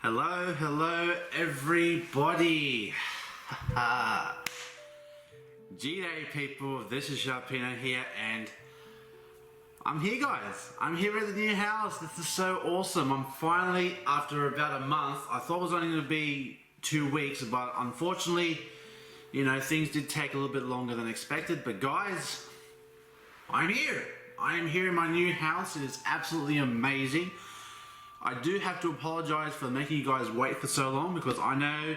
Hello everybody. G'day people, this is Sharpino here and I'm here guys. I'm here at the new house. This is so awesome. I'm finally, after about a month, I thought it was only going to be 2 weeks, but unfortunately, you know, things did take a little bit longer than expected. But guys, I'm here. I am here in my new house. It is absolutely amazing. I do have to apologize for making you guys wait for so long, because I know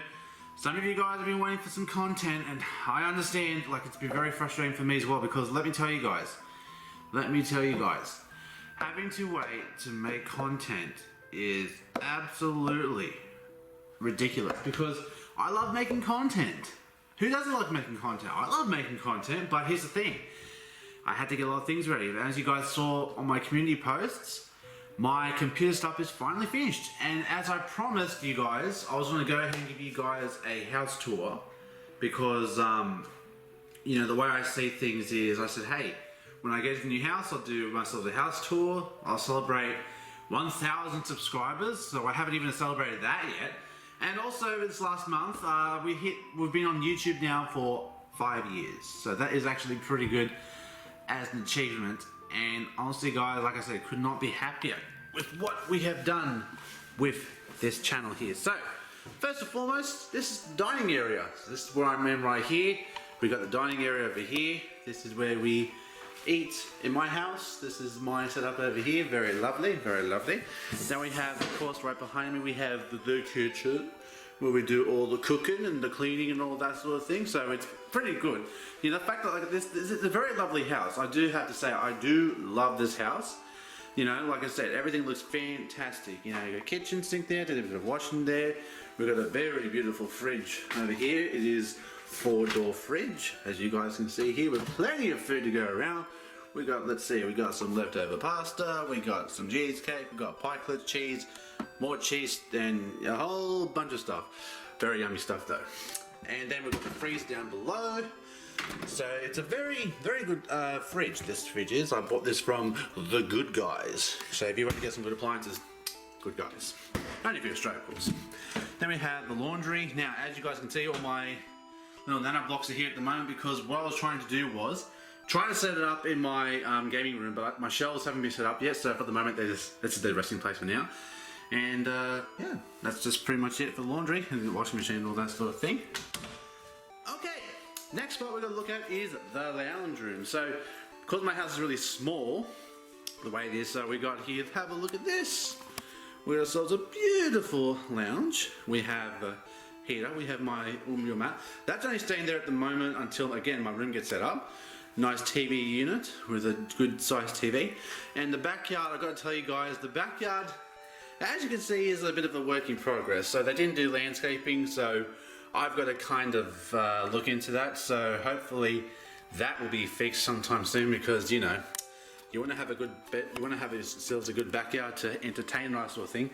some of you guys have been waiting for some content, and I understand, like, it's been very frustrating for me as well, because let me tell you guys, having to wait to make content is absolutely ridiculous, because I love making content. Who doesn't like making content? I love making content, but here's the thing. I had to get a lot of things ready. As you guys saw on my community posts, my computer stuff is finally finished, and as I promised you guys, I was going to go ahead and give you guys a house tour, because you know, the way I see things is, I said, hey, when I get to the new house, I'll do myself a house tour. I'll celebrate 1,000 subscribers, so I haven't even celebrated that yet. And also this last month, we've been on YouTube now for 5 years, so that is actually pretty good as an achievement. And honestly guys, like I said, could not be happier with what we have done with this channel here. So first and foremost, this is the dining area. So this is where I'm in right here. We got the dining area over here. This is where we eat in my house. This is my setup over here. Very lovely, very lovely. Then we have, of course, right behind me, we have the kitchen, where we do all the cooking and the cleaning and all that sort of thing. So it's pretty good. You know, the fact that, like, this is a very lovely house. I do have to say, I do love this house. You know, like I said, everything looks fantastic. You know, you got a kitchen sink there, did a bit of washing there. We've got a very beautiful fridge over here. It is 4-door fridge, as you guys can see here, with plenty of food to go around. We got, let's see, we got some leftover pasta, we got some cheesecake, we got pikelets cheese, more cheese, and a whole bunch of stuff. Very yummy stuff though. And then we've got the freeze down below. So it's a very good fridge, this fridge is. I bought this from The Good Guys. So if you want to get some good appliances, Good Guys. Only for Australia, of course. Then we have the laundry. Now, as you guys can see, all my little nano blocks are here at the moment, because what I was trying to do was try to set it up in my gaming room, but my shelves haven't been set up yet, so for the moment this is their resting place for now. And yeah, that's just pretty much it for the laundry and the washing machine and all that sort of thing. Okay, next spot we're going to look at is the lounge room. So, because my house is really small, the way it is, so we got here, have a look at this. We got ourselves a beautiful lounge. We have a heater, we have my umbrella mat. That's only staying there at the moment until, again, my room gets set up. Nice TV unit with a good sized TV. And the backyard, I've got to tell you guys, the backyard, as you can see, is a bit of a work in progress. So they didn't do landscaping, so I've got to kind of look into that. So hopefully that will be fixed sometime soon, because, you know, you want to have a good you want to have yourselves a good backyard to entertain, that sort of thing.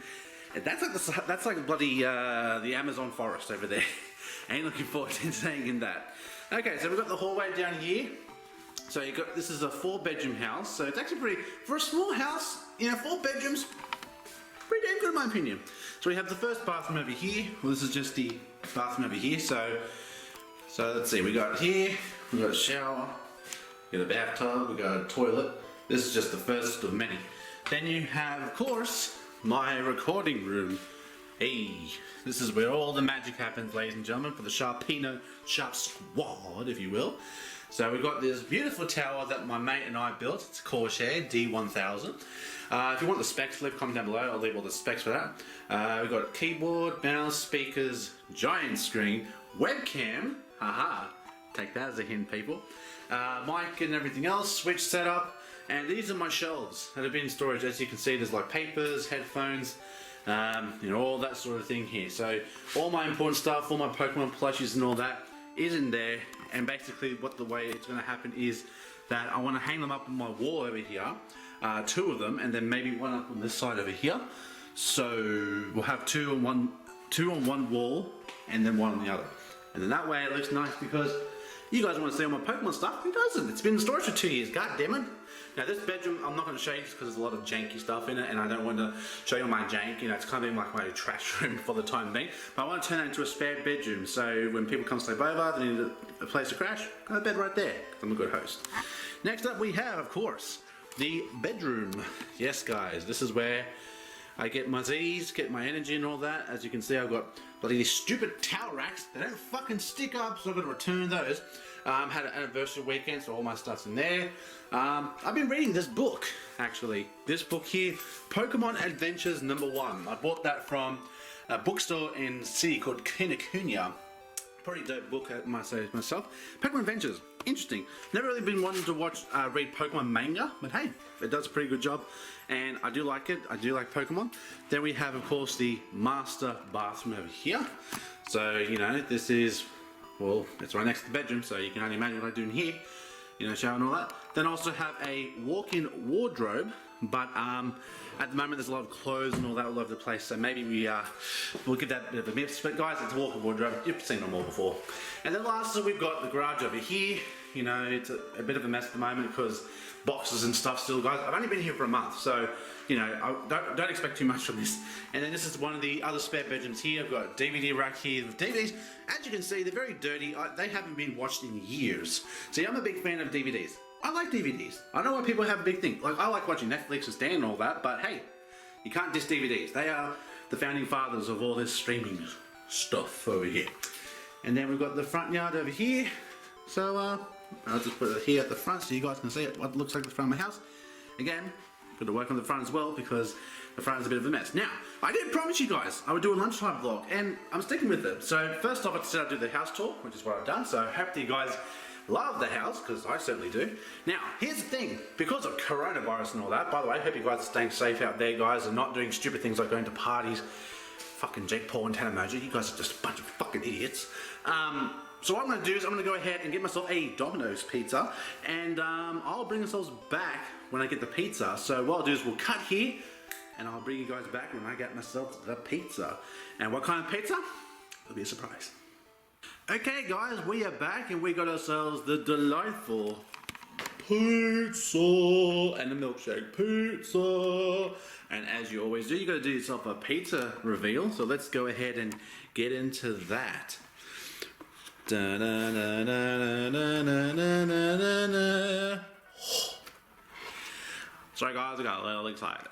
And that's like bloody the Amazon forest over there. Ain't looking forward to staying in that. Okay, so we've got the hallway down here. So you got, this is a 4-bedroom house, so it's actually pretty, for a small house, you know, 4 bedrooms, pretty damn good in my opinion. So we have the first bathroom over here. Well, this is just the bathroom over here. So let's see, we got here, we got a shower, we got a bathtub, we got a toilet. This is just the first of many. Then you have, of course, my recording room. Hey, this is where all the magic happens, ladies and gentlemen, for the Sharpino Sharp Squad, if you will. So we've got this beautiful tower that my mate and I built. It's CoolShallow D1000. If you want the specs, leave a comment down below. I'll leave all the specs for that. We've got keyboard, mouse, speakers, giant screen, webcam. Haha, take that as a hint, people. Mic and everything else, switch setup. And these are my shelves that have been in storage. As you can see, there's like papers, headphones, you know, all that sort of thing here. So all my important stuff, all my Pokemon plushies and all that is in there. And basically the way it's going to happen is that I want to hang them up on my wall over here, 2 of them, and then maybe one up on this side over here. So we'll have two on one wall and then one on the other. And then that way it looks nice, because You guys want to see all my Pokemon stuff? Who doesn't? It's been in storage for 2 years, god damn it. Now this bedroom, I'm not going to show you just because there's a lot of janky stuff in it and I don't want to show you all my jank, you know, it's kind of like my trash room for the time being. But I want to turn it into a spare bedroom, so when people come sleep over, they need a place to crash, got a bed right there, because I'm a good host. Next up we have, of course, the bedroom. Yes guys, this is where I get my Z's, get my energy and all that. As you can see, I've got bloody these stupid towel racks. They don't fucking stick up, so I've got to return those. Had an anniversary weekend, so all my stuff's in there. I've been reading this book, actually. This book here, Pokemon Adventures #1. I bought that from a bookstore in the city called Kinokuniya. Pretty dope book, I might say myself. Pokemon Adventures, interesting. Never really been wanting to read Pokemon manga, but hey, it does a pretty good job. And I do like it, I do like Pokemon. Then we have, of course, the master bathroom over here. So, you know, this is, well, it's right next to the bedroom, so you can only imagine what I do in here. You know, shower and all that. Then I also have a walk-in wardrobe, but at the moment there's a lot of clothes and all that all over the place, so maybe we'll give that a bit of a miss. But guys, it's a walk-in wardrobe. You've seen them all before. And then lastly, we've got the garage over here. You know, it's a bit of a mess at the moment because boxes and stuff still, guys. I've only been here for a month, so you know, don't expect too much from this. And then this is one of the other spare bedrooms here. I've got a DVD rack here with DVDs. As you can see, they're very dirty. They haven't been watched in years. See, I'm a big fan of DVDs. I like DVDs. I know why people have a big thing. Like, I like watching Netflix and Stan and all that, but hey, you can't diss DVDs. They are the founding fathers of all this streaming stuff over here. And then we've got the front yard over here. So, I'll just put it here at the front so you guys can see what it looks like at the front of my house. Again, got to work on the front as well because the front is a bit of a mess. Now, I did promise you guys I would do a lunchtime vlog, and I'm sticking with it. So first off, I said I'd do the house tour, which is what I've done. So I hope that you guys love the house, because I certainly do. Now, here's the thing. Because of coronavirus and all that, by the way, I hope you guys are staying safe out there, guys, and not doing stupid things like going to parties. Fucking Jake Paul and Tanamoji, you guys are just a bunch of fucking idiots. So what I'm going to do is I'm going to go ahead and get myself a Domino's pizza, and I'll bring ourselves back when I get the pizza. So what I'll do is we'll cut here, and I'll bring you guys back when I get myself the pizza. And what kind of pizza? It'll be a surprise. Okay guys, we are back, and we got ourselves the delightful pizza and the milkshake pizza. And as you always do, you got to do yourself a pizza reveal. So let's go ahead and get into that. Da, da, da, da, da, da, da, da, da. Sorry guys, I got a little excited.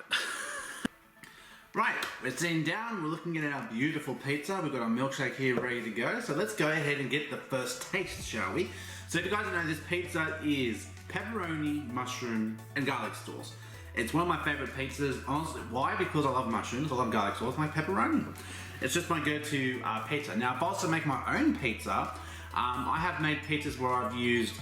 Right, we're sitting down, we're looking at our beautiful pizza. We've got our milkshake here ready to go. So let's go ahead and get the first taste, shall we? So if you guys don't know, this pizza is pepperoni, mushroom, and garlic sauce. It's one of my favorite pizzas, honestly. Why? Because I love mushrooms, I love garlic sauce, I like pepperoni. It's just my go-to pizza. Now, if I also make my own pizza, I have made pizzas where I've used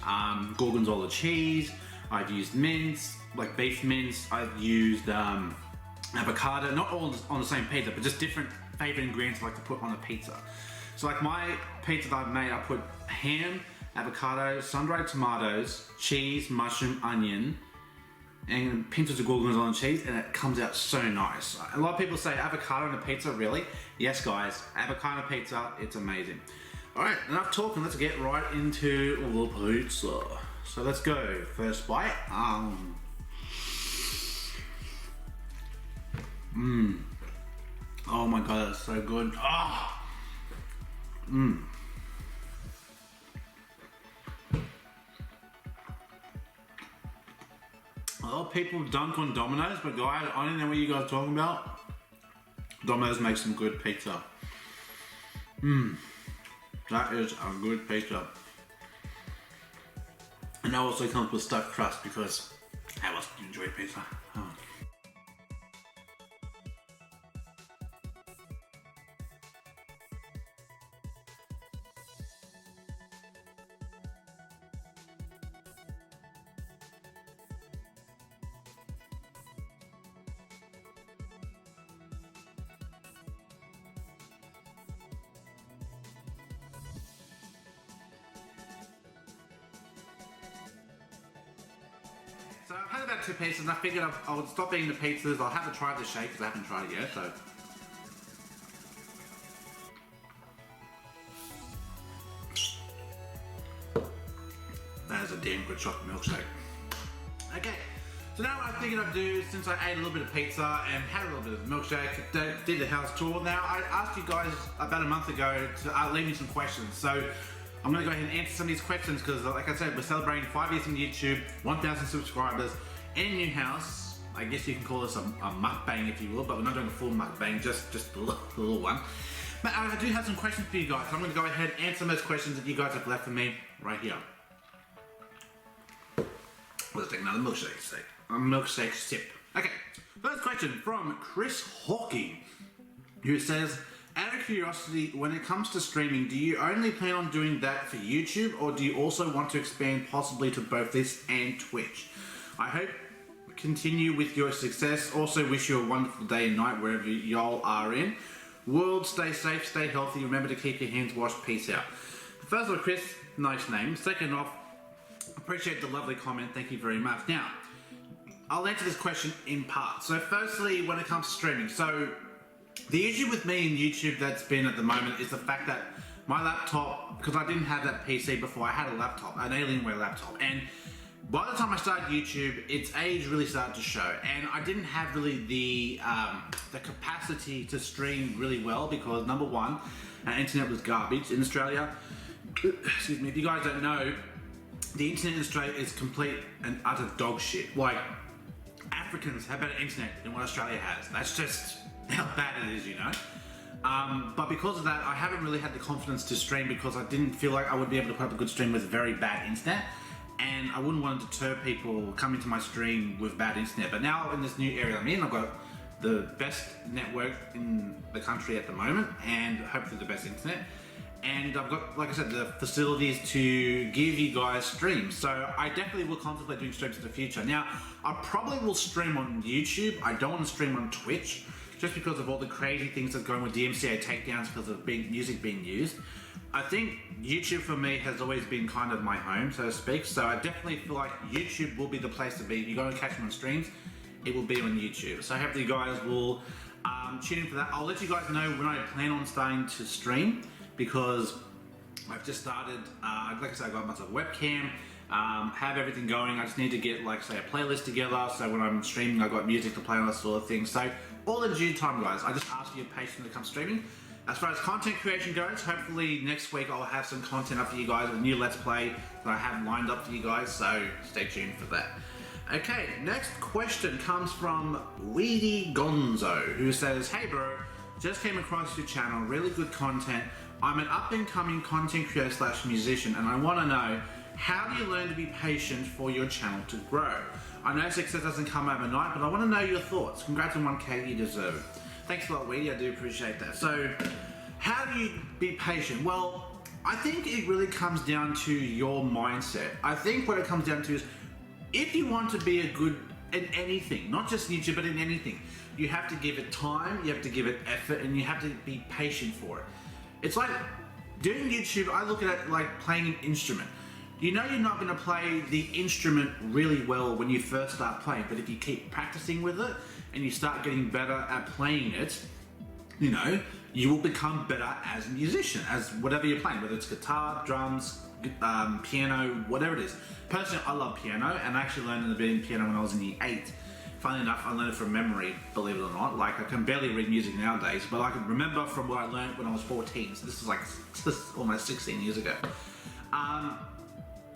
gorgonzola cheese, I've used mince, like beef mince, I've used avocado, not all on the same pizza, but just different favorite ingredients I like to put on a pizza. So like my pizza that I've made, I put ham, avocado, sun-dried tomatoes, cheese, mushroom, onion, and pinches of gorgonzola cheese, and it comes out so nice. A lot of people say avocado on a pizza, really? Yes guys, avocado pizza, it's amazing. Alright, enough talking, let's get right into the pizza. So let's go, first bite. Oh my god, that's so good. A lot of people dunk on Domino's, but guys, I don't know what you guys are talking about. Domino's makes some good pizza. That is a good pizza. And that also comes with stuffed crust, because how else do you enjoy pizza? So I've had about 2 pizzas, and I figured I would stop eating the pizzas. I'll have to try the shake because I haven't tried it yet. So. has a damn good chocolate milkshake. Okay, so now what I figured I'd do, since I ate a little bit of pizza and had a little bit of milkshake, did the house tour. Now, I asked you guys about a month ago to leave me some questions. So I'm going to go ahead and answer some of these questions because, like I said, we're celebrating 5 years on YouTube, 1,000 subscribers, and a new house. I guess you can call this a mukbang if you will, but we're not doing a full mukbang, just a little one. But I do have some questions for you guys, so I'm going to go ahead and answer those questions that you guys have left for me right here. Let's take another milkshake sip. Okay, first question from Chris Hawking, who says, out of curiosity, when it comes to streaming, do you only plan on doing that for YouTube, or do you also want to expand possibly to both this and Twitch? I hope continue with your success. Also wish you a wonderful day and night wherever y'all are in. World, stay safe, stay healthy. Remember to keep your hands washed. Peace out. First of all, Chris, nice name. Second off, appreciate the lovely comment. Thank you very much. Now, I'll answer this question in parts. So firstly, when it comes to streaming, so the issue with me in YouTube that's been at the moment is the fact that my laptop, because I didn't have that PC before, I had a laptop, an Alienware laptop, and by the time I started YouTube, its age really started to show, and I didn't have really the capacity to stream really well because, number one, our internet was garbage in Australia. Excuse me, if you guys don't know, the internet in Australia is complete and utter dog shit. Like, Africans have better internet than what Australia has. That's just how bad it is, you know? But because of that, I haven't really had the confidence to stream because I didn't feel like I would be able to put up a good stream with very bad internet. And I wouldn't want to deter people coming to my stream with bad internet. But now in this new area I'm in, I've got the best network in the country at the moment and hopefully the best internet. And I've got, like I said, the facilities to give you guys streams. So I definitely will contemplate doing streams in the future. Now, I probably will stream on YouTube. I don't want to stream on Twitch just because of all the crazy things that's going with DMCA takedowns because of music being used. I think YouTube for me has always been kind of my home, so to speak. So I definitely feel like YouTube will be the place to be. If you're going to catch me on streams, it will be on YouTube. So I hope you guys will tune in for that. I'll let you guys know when I plan on starting to stream because I've just started, like I said, I got myself a webcam, have everything going. I just need to get, like, say, a playlist together. So when I'm streaming, I've got music to play and that sort of thing. So all in due time, guys. I just ask for your patience when it comes to streaming. As far as content creation goes, hopefully next week I'll have some content up for you guys, a new Let's Play that I have lined up for you guys, so stay tuned for that. Okay, next question comes from Weedy Gonzo, who says, hey bro, just came across your channel, really good content. I'm an up-and-coming content creator / musician, and I want to know, how do you learn to be patient for your channel to grow? I know success doesn't come overnight, but I want to know your thoughts. Congrats on 1K, you deserve it. Thanks a lot, Weedy, I do appreciate that. So, how do you be patient? Well, I think it really comes down to your mindset. I think what it comes down to is, if you want to be a good in anything, not just YouTube, but in anything, you have to give it time, you have to give it effort, and you have to be patient for it. It's like, doing YouTube, I look at it like playing an instrument. You know you're not going to play the instrument really well when you first start playing, but if you keep practicing with it, and you start getting better at playing it, you know, you will become better as a musician, as whatever you're playing, whether it's guitar, drums, piano, whatever it is. Personally, I love piano, and I actually learned a bit in piano when I was in year 8. Funnily enough, I learned it from memory, believe it or not. Like, I can barely read music nowadays, but I can remember from what I learned when I was 14. So this is like almost 16 years ago.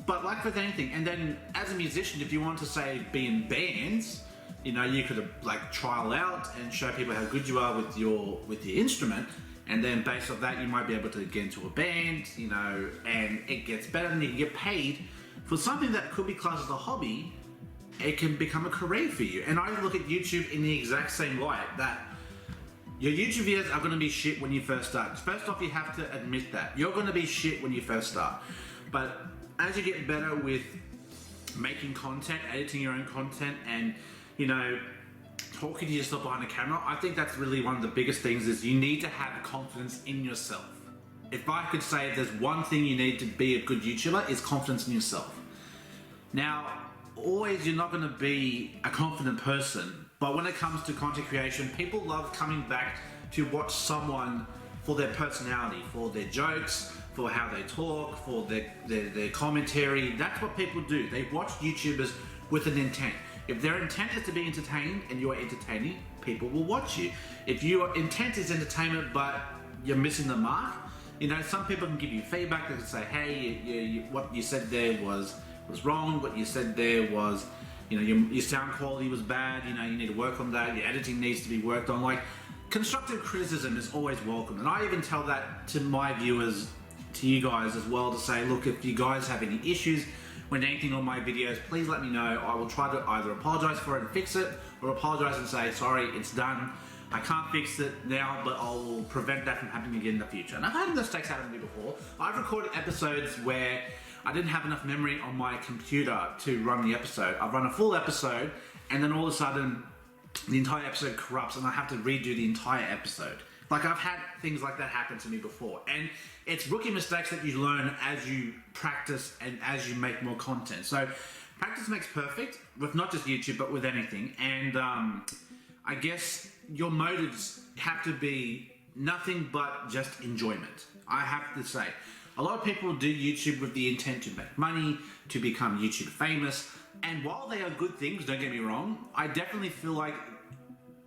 But like with anything, and then as a musician, if you want to say be in bands, you know, you could like trial out and show people how good you are with your instrument, and then based off that, you might be able to get into a band, you know, and it gets better, and you can get paid for something that could be classed as a hobby. It can become a career for you. And I look at YouTube in the exact same light, that your YouTube videos are going to be shit when you first start. First off, you have to admit that you're going to be shit when you first start, but as you get better with making content, editing your own content, and, you know, talking to yourself behind the camera, I think that's really one of the biggest things, is you need to have confidence in yourself. If I could say if there's one thing you need to be a good YouTuber, is confidence in yourself. Now, always you're not going to be a confident person, but when it comes to content creation, people love coming back to watch someone for their personality, for their jokes, for how they talk, for their commentary. That's what people do. They watch YouTubers with an intent. If their intent is to be entertained and you are entertaining, people will watch you. If your intent is entertainment but you're missing the mark, you know, some people can give you feedback. They can say, hey, what you said there was wrong. What you said there was, you know, your sound quality was bad. You know, you need to work on that. Your editing needs to be worked on. Like, constructive criticism is always welcome. And I even tell that to my viewers, to you guys as well, to say, look, if you guys have any issues with anything on my videos, please let me know. I will try to either apologize for it and fix it, or apologize and say, sorry, it's done. I can't fix it now, but I'll prevent that from happening again in the future. And I've had mistakes happen to me before. I've recorded episodes where I didn't have enough memory on my computer to run the episode. I've run a full episode, and then all of a sudden, the entire episode corrupts, and I have to redo the entire episode. Like, I've had things like that happen to me before. And it's rookie mistakes that you learn as you practice and as you make more content. So practice makes perfect, with not just YouTube, but with anything. And I guess your motives have to be nothing but just enjoyment. I have to say, a lot of people do YouTube with the intent to make money, to become YouTube famous. And while they are good things, don't get me wrong, I definitely feel like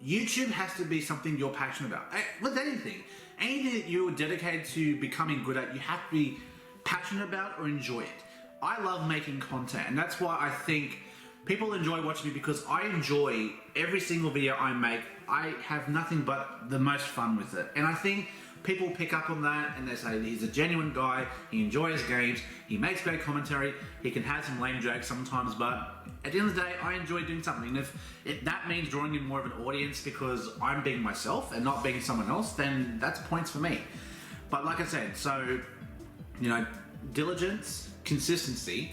YouTube has to be something you're passionate about. With anything that you're dedicated to becoming good at, you have to be passionate about or enjoy it. I love making content, and that's why I think people enjoy watching me, because I enjoy every single video I make. I have nothing but the most fun with it. And I think people pick up on that and they say he's a genuine guy, he enjoys games, he makes great commentary, he can have some lame jokes sometimes, but at the end of the day, I enjoy doing something. And if that means drawing in more of an audience because I'm being myself and not being someone else, then that's points for me. But like I said, so, you know, diligence, consistency,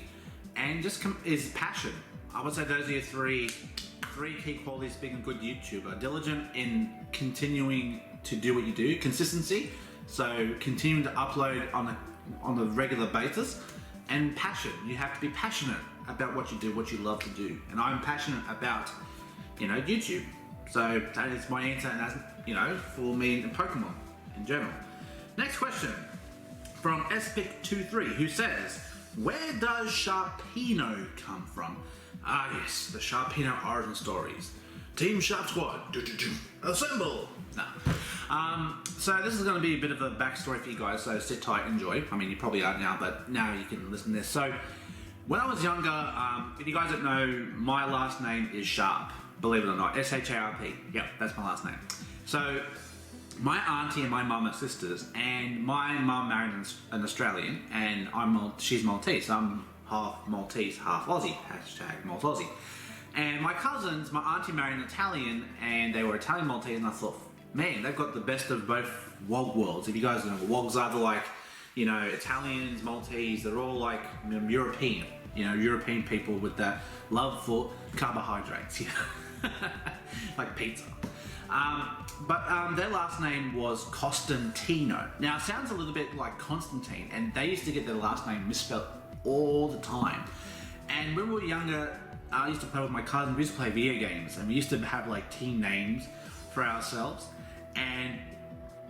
and just is passion. I would say those are your three key qualities of being a good YouTuber. Diligent in continuing to do what you do. Consistency, so continuing to upload on a regular basis. And passion, you have to be passionate about what you do, what you love to do. And I'm passionate about, you know, YouTube. So that is my answer, and that's, you know, for me and Pokemon in general. Next question from SPIC23, who says, where does Sharpino come from? Ah yes, the Sharpino origin stories. Team Sharp Squad, assemble! No. So this is going to be a bit of a backstory for you guys, so sit tight, enjoy. I mean, you probably are now, but now you can listen to this. So, when I was younger, if you guys don't know, my last name is Sharp, believe it or not, S-H-A-R-P. Yep, that's my last name. So, my auntie and my mum are sisters, and my mum married an Australian, and she's Maltese. I'm half Maltese, half Aussie, hashtag Maltese. And my cousins, my auntie married an Italian, and they were Italian Maltese, and I thought, man, they've got the best of both WOG worlds. If you guys know what WOGs are, they're like, you know, Italians, Maltese, they're all like, you know, European. You know, European people with that love for carbohydrates, you know, like pizza. But their last name was Costantino. Now, it sounds a little bit like Constantine, and they used to get their last name misspelled all the time. And when we were younger, I used to play with my cousins. We used to play video games, and we used to have like team names for ourselves. And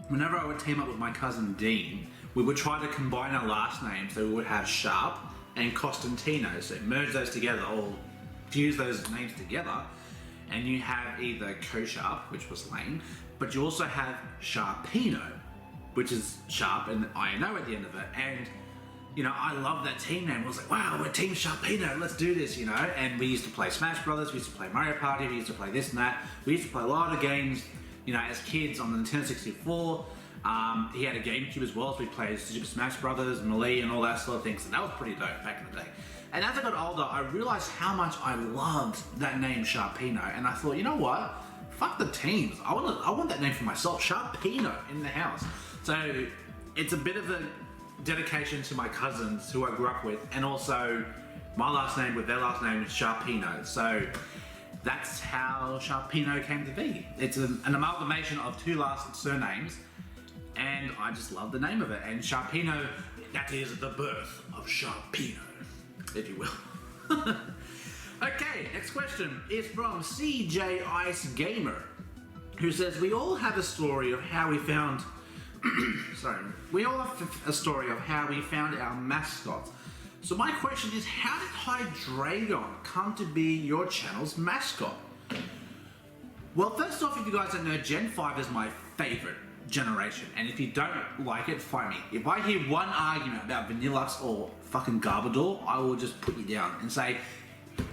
whenever I would team up with my cousin Dean, we would try to combine our last names, so we would have Sharp and Costantino. So merge those together, or fuse those names together, and you have either Co-Sharp, which was lame, but you also have Sharpino, which is sharp and I-N-O at the end of it. And you know, I love that team name. I was like, wow, we're Team Sharpino, let's do this, you know. And we used to play Smash Brothers, we used to play Mario Party, we used to play this and that. We used to play a lot of games, you know, as kids on the Nintendo 64. He had a GameCube as well, so we played Super Smash Brothers, Melee, and all that sort of thing. So that was pretty dope back in the day. And as I got older, I realized how much I loved that name Sharpino. And I thought, you know what? Fuck the teams. I want that name for myself, Sharpino in the house. So it's a bit of a dedication to my cousins who I grew up with, and also my last name with their last name is Sharpino. So that's how Sharpino came to be. It's an amalgamation of two last surnames, and I just love the name of it. And Sharpino, that is the birth of Sharpino, if you will. Okay, next question is from CJ Ice Gamer, who says, we all have a story of how we found sorry, we all have a story of how we found our mascots. So my question is, how did Hydreigon come to be your channel's mascot? Well, first off, if you guys don't know, Gen 5 is my favorite generation, and if you don't like it, fight me. If I hear one argument about Vanillux or fucking Garbodor, I will just put you down and say,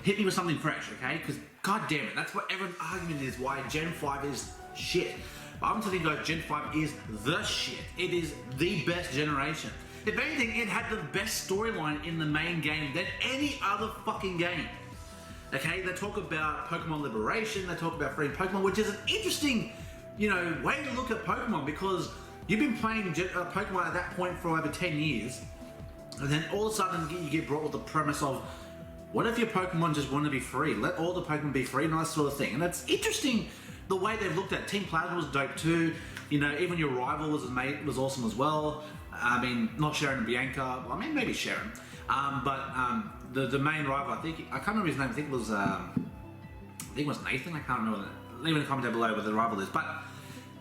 hit me with something fresh, okay? Because god damn it, that's what everyone's argument is, why Gen 5 is shit. But I'm telling you guys, Gen 5 is the shit. It is the best generation. If anything, it had the best storyline in the main game than any other fucking game. Okay, they talk about Pokemon Liberation, they talk about freeing Pokemon, which is an interesting, way to look at Pokemon, because you've been playing Pokemon at that point for over 10 years, and then all of a sudden you get brought with the premise of, what if your Pokemon just want to be free? Let all the Pokemon be free, and that sort of thing. And it's interesting the way they've looked at it. Team Plasma was dope too. Even your rival was awesome as well. I mean, not Sharon and Bianca. Well, I mean, maybe Sharon. The main rival, I can't remember his name. I think it was Nathan. I can't remember. Leave in the comment down below what the rival is. But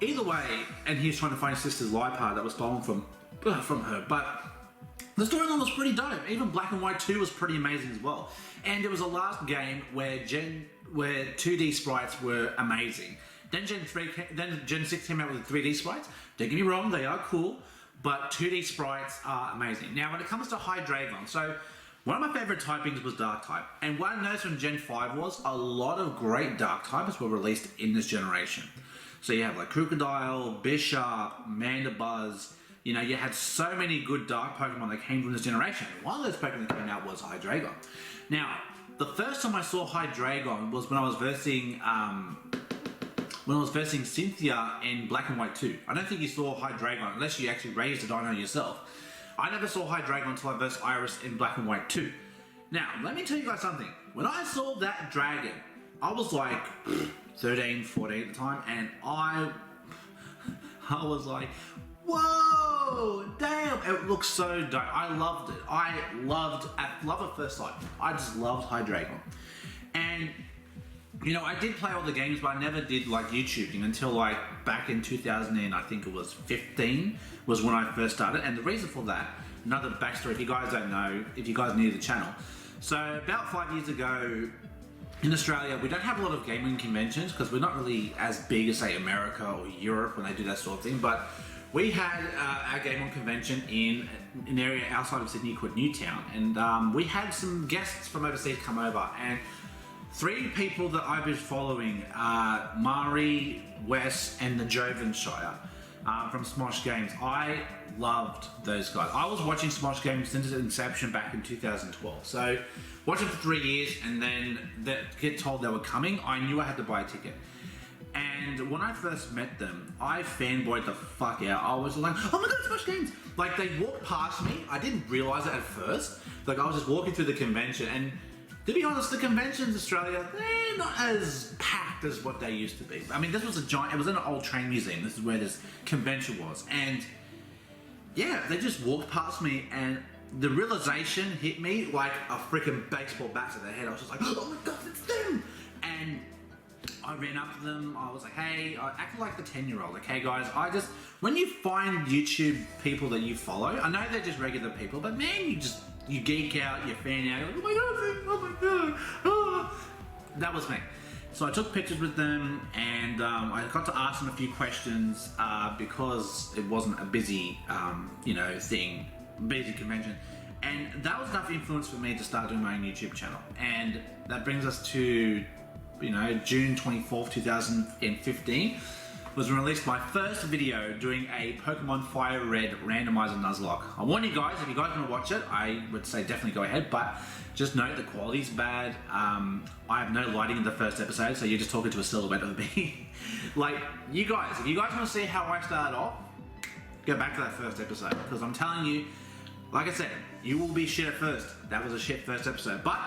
either way, and he's trying to find his sister's Liepard that was stolen from her. But the storyline was pretty dope. Even Black and White 2 was pretty amazing as well. And it was the last game where 2D sprites were amazing. Then Gen 6 came out with the 3D sprites. Don't get me wrong, they are cool, but 2D sprites are amazing. Now, when it comes to Hydreigon, so one of my favorite typings was Dark type. And what I noticed from Gen 5 was a lot of great Dark types were released in this generation. So you have like Crocodile, Bishop, Mandibuzz. You had so many good Dark Pokemon that came from this generation. One of those Pokemon that came out was Hydreigon. Now, the first time I saw Hydreigon was when I was versing Cynthia in Black and White 2. I don't think you saw Hydreigon unless you actually raised a dino yourself. I never saw Hydreigon until I versed Iris in Black and White 2. Now, let me tell you guys something. When I saw that dragon, I was like 13, 14 at the time, and I was like, whoa, damn, it looks so dope. I loved it. Love at first sight. I just loved Hydreigon. And, I did play all the games, but I never did like YouTubing until like back in 2015 was when I first started. And the reason for that, another backstory, if you guys don't know, if you guys are new to the channel. So about 5 years ago, in Australia, we don't have a lot of gaming conventions because we're not really as big as, say, America or Europe when they do that sort of thing. But we had our gaming convention in an area outside of Sydney called Newtown, and we had some guests from overseas come over, and 3 people that I've been following are Mari, Wes, and the Joven Shire from Smosh Games. I loved those guys. I was watching Smosh Games since its inception back in 2012. So, watching for 3 years, and then get told they were coming, I knew I had to buy a ticket. And when I first met them, I fanboyed the fuck out. I was like, oh my god, Smosh Games! Like, they walked past me. I didn't realise it at first. Like, I was just walking through the convention, and to be honest, the conventions in Australia, they're not as packed as what they used to be. I mean, this was it was in an old train museum. This is where this convention was. And yeah, they just walked past me, and the realization hit me like a freaking baseball bat to the head. I was just like, oh my god, it's them! And I ran up to them, I was like, hey, I acted like the 10-year-old, okay guys, when you find YouTube people that you follow, I know they're just regular people, but man, you geek out, you fan out, you're like, oh my god, oh. That was me. So I took pictures with them, and I got to ask them a few questions because it wasn't a busy, busy convention. And that was enough influence for me to start doing my own YouTube channel. And that brings us to June 24th, 2015 was when I released my first video doing a Pokemon Fire Red randomizer Nuzlocke. I warn you guys, if you guys want to watch it, I would say definitely go ahead, but just note the quality's bad. I have no lighting in the first episode, so you're just talking to a silhouette of me. Like, you guys, if you guys want to see how I started off, go back to that first episode, because I'm telling you, like I said, you will be shit at first. That was a shit first episode, but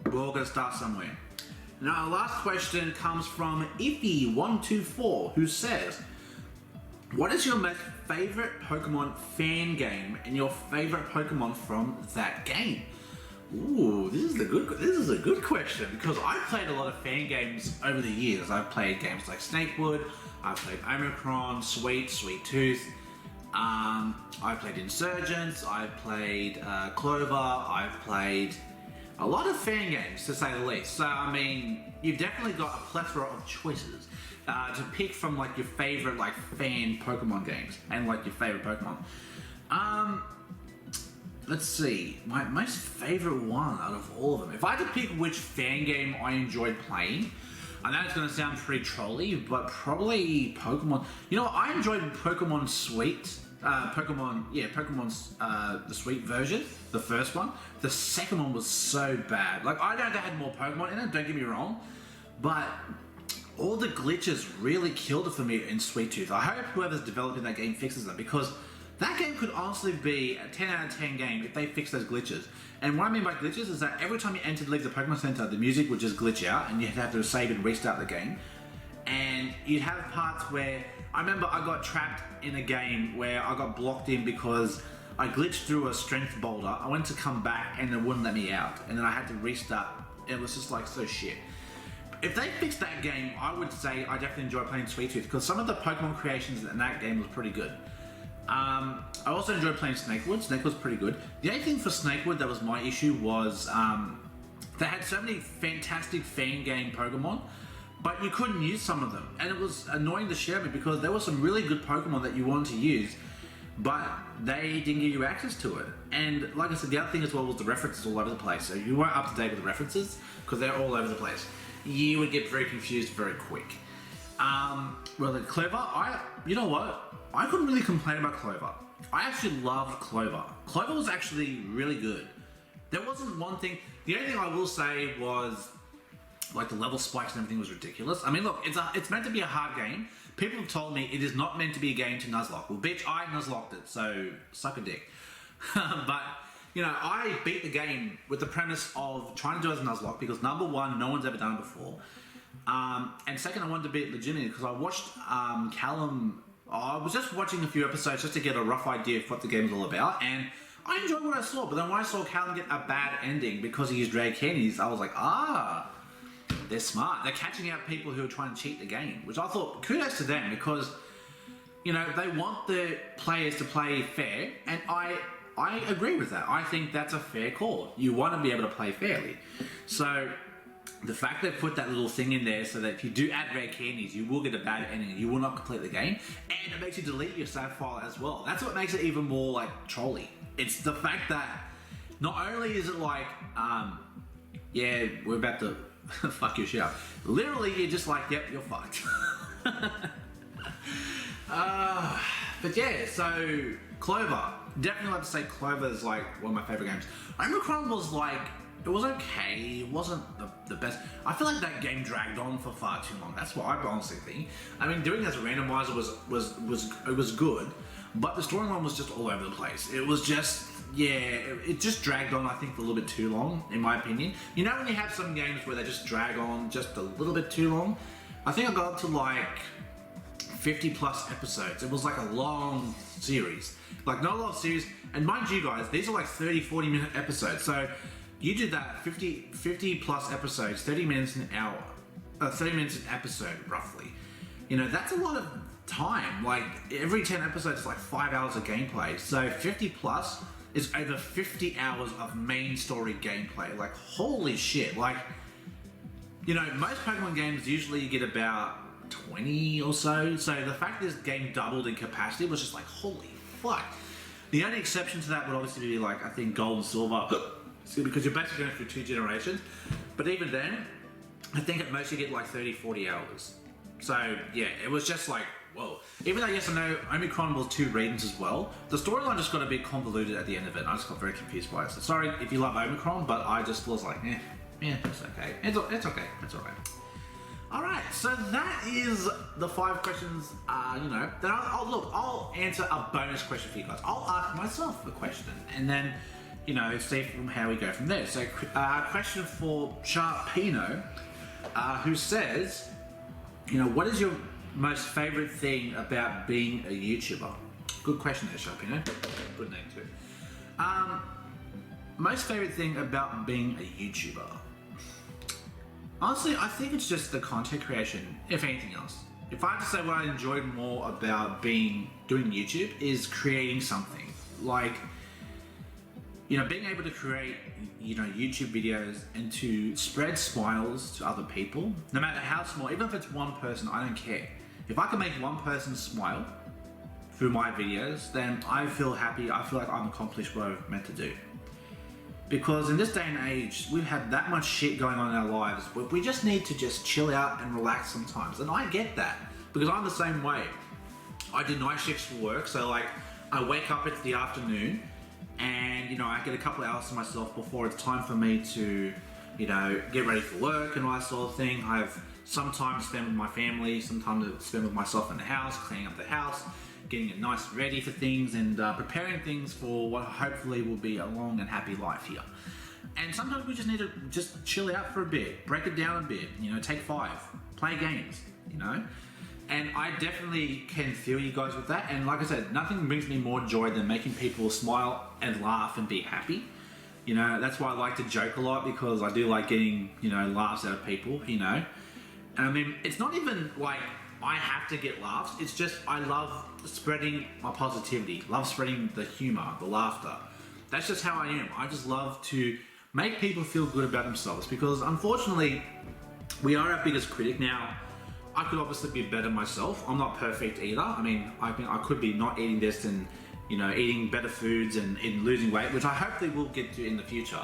we're all going to start somewhere. Now, our last question comes from Iffy124, who says, what is your most favorite Pokemon fan game and your favorite Pokemon from that game? Ooh, this is a good question, because I've played a lot of fan games over the years. I've played games like Snakewood, I've played Omicron, Sweet Tooth, I've played Insurgents, I've played Clover, I've played a lot of fan games, to say the least. So, I mean, you've definitely got a plethora of choices to pick from, like, your favorite, like, fan Pokemon games and, like, your favorite Pokemon. Let's see, my most favorite one out of all of them. If I had to pick which fan game I enjoyed playing, I know it's going to sound pretty trolly, but probably Pokemon. You know what? I enjoyed Pokemon Sweet. Pokemon's the Sweet version, the first one. The second one was so bad. Like, I know they had more Pokemon in it, don't get me wrong, but all the glitches really killed it for me in Sweet Tooth. I hope whoever's developing that game fixes them, because that game could honestly be a 10 out of 10 game if they fix those glitches. And what I mean by glitches is that every time you leave the Pokemon Center, the music would just glitch out and you'd have to save and restart the game. And you'd have parts where, I remember I got trapped in a game where I got blocked in because I glitched through a strength boulder. I went to come back and it wouldn't let me out. And then I had to restart. It was just like so shit. If they fixed that game, I would say I definitely enjoy playing Sweet Tooth, because some of the Pokemon creations in that game was pretty good. I also enjoyed playing Snakewood. Snakewood's pretty good. The only thing for Snakewood that was my issue was they had so many fantastic fan game Pokemon, but you couldn't use some of them. And it was annoying to share me, because there were some really good Pokemon that you wanted to use, but they didn't give you access to it. And like I said, the other thing as well was the references all over the place. So you weren't up to date with the references, because they're all over the place. You would get very confused very quick. Well, the Clover, you know what? I couldn't really complain about Clover. I actually loved Clover. Clover was actually really good. There wasn't one thing. The only thing I will say was, like, the level spikes and everything was ridiculous. I mean, look, it's meant to be a hard game. People have told me it is not meant to be a game to Nuzlocke. Well, bitch, I Nuzlocked it, so suck a dick. But, you know, I beat the game with the premise of trying to do it as a Nuzlocke, because number one, no one's ever done it before. And second, I wanted to beat it legitimately, because I watched Callum. I was just watching a few episodes just to get a rough idea of what the game is all about, and I enjoyed what I saw. But then when I saw Callum get a bad ending because he used Drag Candies, I was like, they're smart. They're catching out people who are trying to cheat the game, which I thought, kudos to them, because, you know, they want the players to play fair, and I agree with that. I think that's a fair call. You want to be able to play fairly. So the fact they've put that little thing in there so that if you do add rare candies, you will get a bad ending, you will not complete the game, and it makes you delete your save file as well. That's what makes it even more, like, trolly. It's the fact that not only is it like, yeah, we're about to fuck your shit up. Literally, you're just like, yep, you're fucked. But yeah, so Clover. Definitely like to say Clover is like one of my favorite games. Omicron was like, it was okay, it wasn't the best. I feel like that game dragged on for far too long. That's what I honestly think. I mean, doing it as a randomizer was good, but the storyline was just all over the place. It was just, yeah, it just dragged on, I think, for a little bit too long, in my opinion. You know when you have some games where they just drag on just a little bit too long? I think I got up to like 50 plus episodes. It was like a long series. Like, not a lot of series, and mind you guys, these are like 30-40 minute episodes. So you do that, 50 plus episodes, 30 minutes an hour, 30 minutes an episode, roughly. You know, that's a lot of time. Like, every 10 episodes is like 5 hours of gameplay. So 50 plus is over 50 hours of main story gameplay. Like, holy shit. Like, you know, most Pokemon games, usually you get about 20 or so. So the fact this game doubled in capacity was just like, holy fuck. The only exception to that would obviously be like, I think Gold and Silver, because you're basically going through 2 generations. But even then, I think at most you get like 30-40 hours. So yeah, it was just like, whoa. Even though, yes, I know Omicron was 2 regions as well, the storyline just got a bit convoluted at the end of it. I just got very confused by it. So sorry if you love Omicron, but I just was like, yeah, it's okay. It's okay. It's alright. Alright, so that is the 5 questions, you know. Then I'll answer a bonus question for you guys. I'll ask myself a question, and then, you know, see from how we go from there. So, question for Sharpino, who says, you know, what is your most favourite thing about being a YouTuber? Good question there, Sharpino. Good name too. Most favourite thing about being a YouTuber? Honestly, I think it's just the content creation, if anything else. if I had to say what I enjoyed more about doing YouTube is creating something. Like, you know, being able to create, you know, YouTube videos and to spread smiles to other people, no matter how small, even if it's one person, I don't care. If I can make one person smile through my videos, then I feel happy. I feel like I'm accomplished what I've meant to do. Because in this day and age, we've had that much shit going on in our lives, we just need to just chill out and relax sometimes. And I get that, because I'm the same way. I do night shifts for work, so like, I wake up into the afternoon, and you know, I get a couple of hours to myself before it's time for me to, you know, get ready for work and all that sort of thing. I have some time to spend with my family, some time to spend with myself in the house, cleaning up the house, getting it nice and ready for things, and preparing things for what hopefully will be a long and happy life here. And sometimes we just need to just chill out for a bit, break it down a bit, you know, take 5, play games, you know. And I definitely can feel you guys with that. And like I said, nothing brings me more joy than making people smile and laugh and be happy. You know, that's why I like to joke a lot, because I do like getting, you know, laughs out of people, you know. And I mean, it's not even like I have to get laughs, it's just I love spreading my positivity, love spreading the humor, the laughter. That's just how I am. I just love to make people feel good about themselves, because unfortunately, we are our biggest critic. Now, I could obviously be better myself. I'm not perfect either. I mean, I could be not eating this and, you know, eating better foods and losing weight, which I hopefully will get to in the future.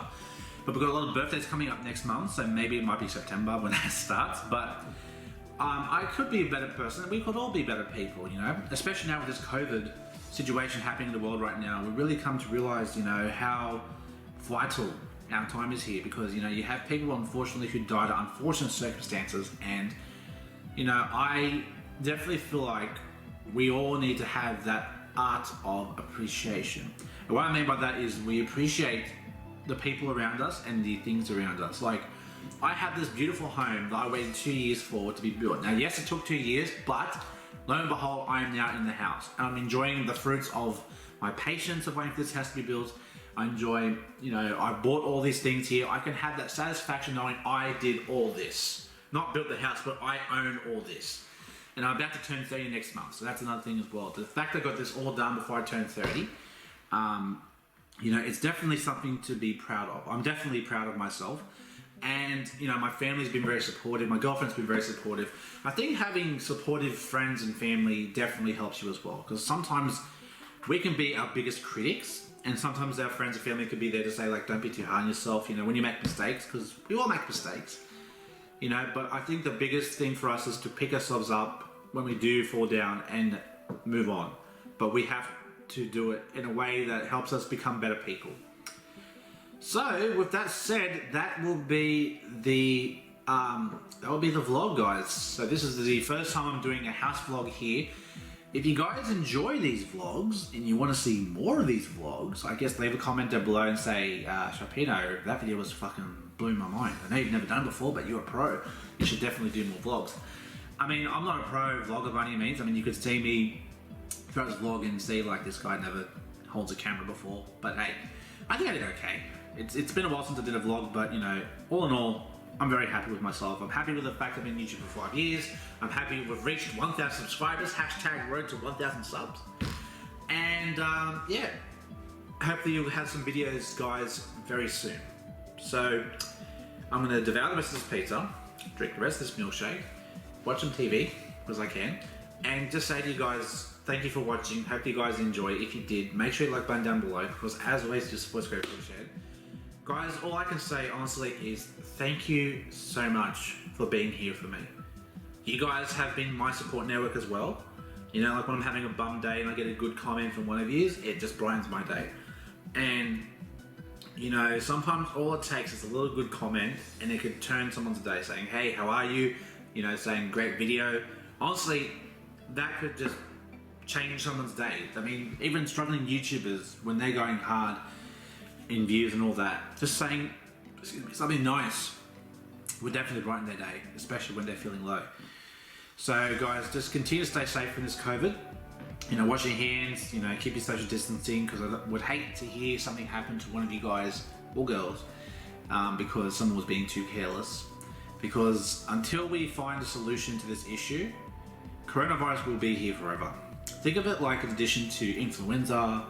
But we've got a lot of birthdays coming up next month, so maybe it might be September when that starts. But I could be a better person. We could all be better people, you know, especially now with this COVID situation happening in the world right now. We really come to realize, you know, how vital our time is here, because, you know, you have people, unfortunately, who died under unfortunate circumstances. And, you know, I definitely feel like we all need to have that art of appreciation. And what I mean by that is we appreciate the people around us and the things around us. Like, I have this beautiful home that I waited 2 years for to be built. Now, yes, it took 2 years, but lo and behold, I am now in the house. And I'm enjoying the fruits of my patience of waiting for this house to be built. I enjoy, you know, I bought all these things here. I can have that satisfaction knowing I did all this. Not built the house, but I own all this. And I'm about to turn 30 next month, so that's another thing as well. The fact I got this all done before I turned 30, you know, it's definitely something to be proud of. I'm definitely proud of myself. And, you know, my family's been very supportive. My girlfriend's been very supportive. I think having supportive friends and family definitely helps you as well. Because sometimes we can be our biggest critics. And sometimes our friends and family could be there to say, like, don't be too hard on yourself, you know, when you make mistakes. Because we all make mistakes. You know, but I think the biggest thing for us is to pick ourselves up when we do fall down and move on. But we have to do it in a way that helps us become better people. So, with that said, that will be the vlog, guys. So this is the first time I'm doing a house vlog here. If you guys enjoy these vlogs and you want to see more of these vlogs, I guess leave a comment down below and say, Sharpino, that video was fucking blew my mind. I know you've never done it before, but you're a pro. You should definitely do more vlogs. I mean, I'm not a pro vlogger by any means. I mean, you could see me throughout this vlog and see, like, this guy never holds a camera before. But hey, I think I did okay. It's been a while since I did a vlog, but, you know, all in all, I'm very happy with myself. I'm happy with the fact I've been on YouTube for 5 years. I'm happy we've reached 1,000 subscribers. # road to 1,000 subs. And, yeah, hopefully you'll have some videos, guys, very soon. So, I'm going to devour the rest of this pizza, drink the rest of this milkshake, watch some TV, because I can, and just say to you guys, thank you for watching. Hope you guys enjoy. If you did, make sure you like button down below, because as always, your support's greatly appreciated. Guys, all I can say, honestly, is thank you so much for being here for me. You guys have been my support network as well. You know, like when I'm having a bum day and I get a good comment from one of you, it just brightens my day. And, you know, sometimes all it takes is a little good comment and it could turn someone's day, saying, hey, how are you? You know, saying, great video. Honestly, that could just change someone's day. I mean, even struggling YouTubers, when they're going hard in views and all that, just saying something nice would definitely brighten their day, especially when they're feeling low. So guys, just continue to stay safe from this COVID. You know, wash your hands, you know, keep your social distancing, because I would hate to hear something happen to one of you guys or girls because someone was being too careless. Because until we find a solution to this issue, coronavirus will be here forever. Think of it like an addition to influenza,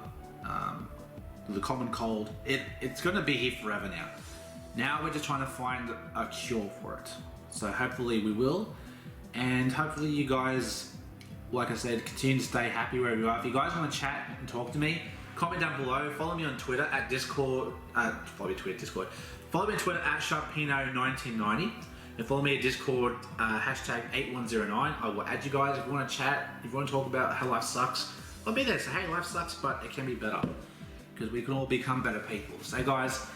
the common cold. It's going to be here forever now. Now we're just trying to find a cure for it. So hopefully we will. And hopefully you guys, like I said, continue to stay happy wherever you are. If you guys want to chat and talk to me, comment down below. Follow me on Twitter at Discord. Follow me on Twitter at Sharpino1990. And follow me at Discord, hashtag 8109. I will add you guys if you want to chat, if you want to talk about how life sucks. I'll be there. So hey, life sucks, but it can be better. Because we can all become better people. So guys,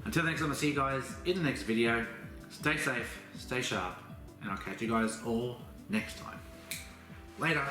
until next time, I'll see you guys in the next video. Stay safe, stay sharp, and I'll catch you guys all next time. Later.